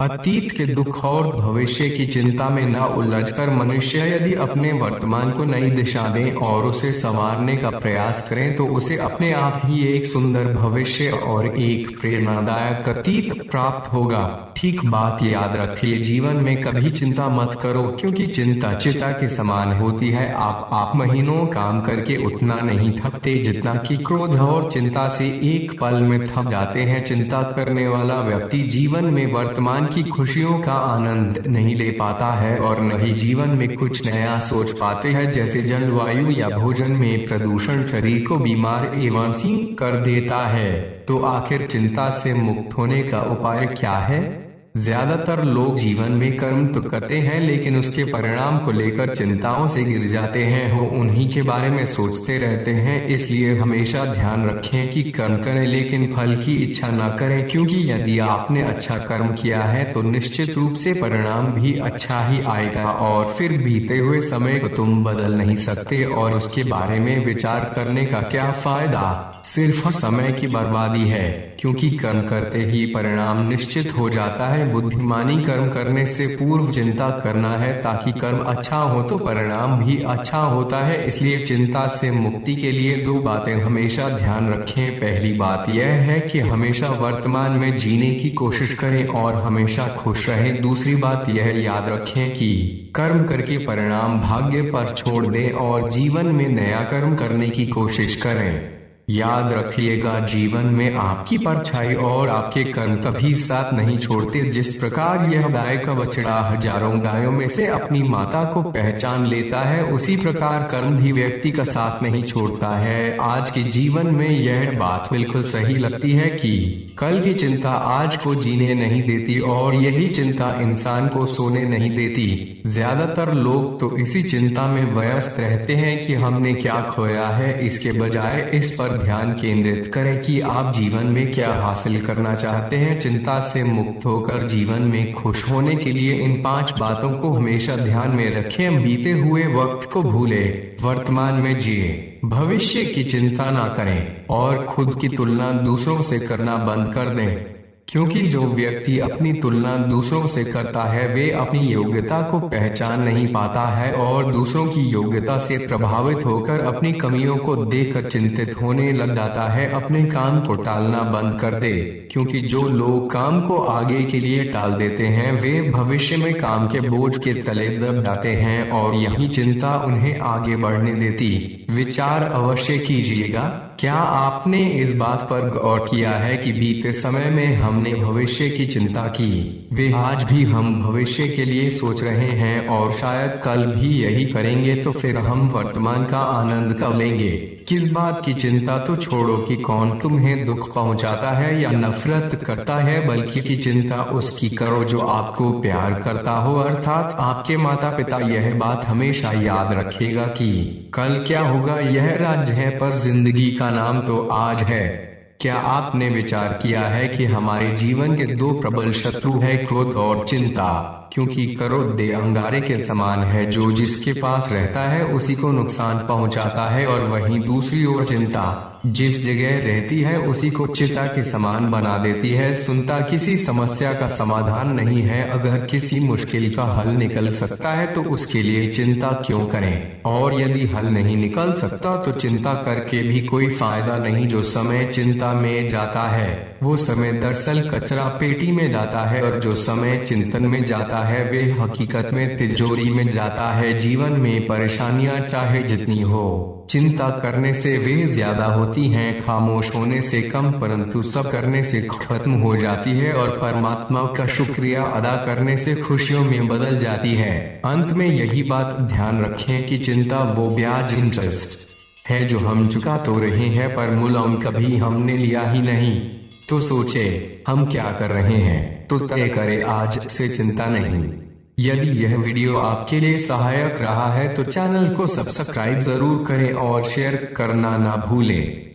अतीत के दुख और भविष्य की चिंता में न उलझकर मनुष्य यदि अपने वर्तमान को नई दिशा दे और उसे संवारने का प्रयास करें तो उसे अपने आप ही एक सुंदर भविष्य और एक प्रेरणादायक अतीत प्राप्त होगा। ठीक बात याद रखिए, जीवन में कभी चिंता मत करो, क्योंकि चिंता चिता के समान होती है। आप महीनों काम करके उतना नहीं थकते जितना कि क्रोध और चिंता से एक पल में थक जाते हैं। चिंता करने वाला व्यक्ति जीवन में वर्तमान की खुशियों का आनंद नहीं ले पाता है और न ही जीवन में कुछ नया सोच पाते हैं, जैसे जलवायु या भोजन में प्रदूषण शरीर को बीमार एवं सीन कर देता है। तो आखिर चिंता से मुक्त होने का उपाय क्या है? ज्यादातर लोग जीवन में कर्म तो करते हैं लेकिन उसके परिणाम को लेकर चिंताओं से गिर जाते हैं। वो उन्हीं के बारे में सोचते रहते हैं। इसलिए हमेशा ध्यान रखें कि कर्म करें लेकिन फल की इच्छा न करें, क्योंकि यदि आपने अच्छा कर्म किया है तो निश्चित रूप से परिणाम भी अच्छा ही आएगा। और फिर बीते हुए समय को तुम बदल नहीं सकते और उसके बारे में विचार करने का क्या फायदा? सिर्फ समय की बर्बादी है, क्योंकि कर्म करते ही परिणाम निश्चित हो जाता है। बुद्धिमानी कर्म करने से पूर्व चिंता करना है, ताकि कर्म अच्छा हो तो परिणाम भी अच्छा होता है। इसलिए चिंता से मुक्ति के लिए दो बातें हमेशा ध्यान रखें। पहली बात यह है कि हमेशा वर्तमान में जीने की कोशिश करें और हमेशा खुश रहें। दूसरी बात यह याद रखें कि कर्म करके परिणाम भाग्य पर छोड़ दें और जीवन में नया कर्म करने की कोशिश करें। याद रखिएगा, जीवन में आपकी परछाई और आपके कर्म कभी साथ नहीं छोड़ते। जिस प्रकार यह गाय का बछड़ा हजारों गायों में से अपनी माता को पहचान लेता है, उसी प्रकार कर्म भी व्यक्ति का साथ नहीं छोड़ता है। आज के जीवन में यह बात बिल्कुल सही लगती है कि कल की चिंता आज को जीने नहीं देती और यही चिंता इंसान को सोने नहीं देती। ज्यादातर लोग तो इसी चिंता में व्यस्त रहते हैं कि हमने क्या खोया है। इसके बजाय इस पर ध्यान केंद्रित करें कि आप जीवन में क्या हासिल करना चाहते हैं। चिंता से मुक्त होकर जीवन में खुश होने के लिए इन 5 बातों को हमेशा ध्यान में रखें। बीते हुए वक्त को भूलें, वर्तमान में जिए, भविष्य की चिंता ना करें और खुद की तुलना दूसरों से करना बंद कर दें, क्योंकि जो व्यक्ति अपनी तुलना दूसरों से करता है वे अपनी योग्यता को पहचान नहीं पाता है और दूसरों की योग्यता से प्रभावित होकर अपनी कमियों को देखकर चिंतित होने लग जाता है। अपने काम को टालना बंद कर दे, क्योंकि जो लोग काम को आगे के लिए टाल देते हैं वे भविष्य में काम के बोझ के तले दब जाते हैं और यही चिंता उन्हें आगे बढ़ने देती। विचार अवश्य कीजिएगा, क्या आपने इस बात पर गौर किया है कि बीते समय में हमने भविष्य की चिंता की? वे आज भी हम भविष्य के लिए सोच रहे हैं और शायद कल भी यही करेंगे। तो फिर हम वर्तमान का आनंद कब लेंगे? किस बात की चिंता तो छोड़ो कि कौन तुम्हें दुख पहुंचाता है या नफरत करता है, बल्कि की चिंता उसकी करो जो आपको प्यार करता हो, अर्थात आपके माता पिता। यह बात हमेशा याद रखिएगा कि कल क्या होगा यह राज्य है, पर जिंदगी का नाम तो आज है। क्या आपने विचार किया है कि हमारे जीवन के 2 प्रबल शत्रु है, क्रोध और चिंता? क्योंकि क्रोध दे अंगारे के समान है, जो जिसके पास रहता है उसी को नुकसान पहुंचाता है, और वहीं दूसरी ओर चिंता जिस जगह रहती है उसी को चिता के समान बना देती है। सुनता किसी समस्या का समाधान नहीं है। अगर किसी मुश्किल का हल निकल सकता है तो उसके लिए चिंता क्यों करें, और यदि हल नहीं निकल सकता तो चिंता करके भी कोई फायदा नहीं। जो समय चिंता में जाता है वो समय दरअसल कचरा पेटी में जाता है, और जो समय चिंतन में जाता है वे हकीकत में तिजोरी में जाता है। जीवन में परेशानियां चाहे जितनी हो, चिंता करने से वे ज्यादा होती हैं, खामोश होने से कम, परंतु सब करने से खत्म हो जाती है और परमात्मा का शुक्रिया अदा करने से खुशियों में बदल जाती है। अंत में यही बात ध्यान रखें कि चिंता वो ब्याज इंटरेस्ट है जो हम चुका तो रहे हैं, पर मुलायम कभी हमने लिया ही नहीं। तो सोचे हम क्या कर रहे हैं, तो तय करें आज से चिंता नहीं। यदि यह वीडियो आपके लिए सहायक रहा है तो चैनल को सब्सक्राइब जरूर करें और शेयर करना ना भूलें।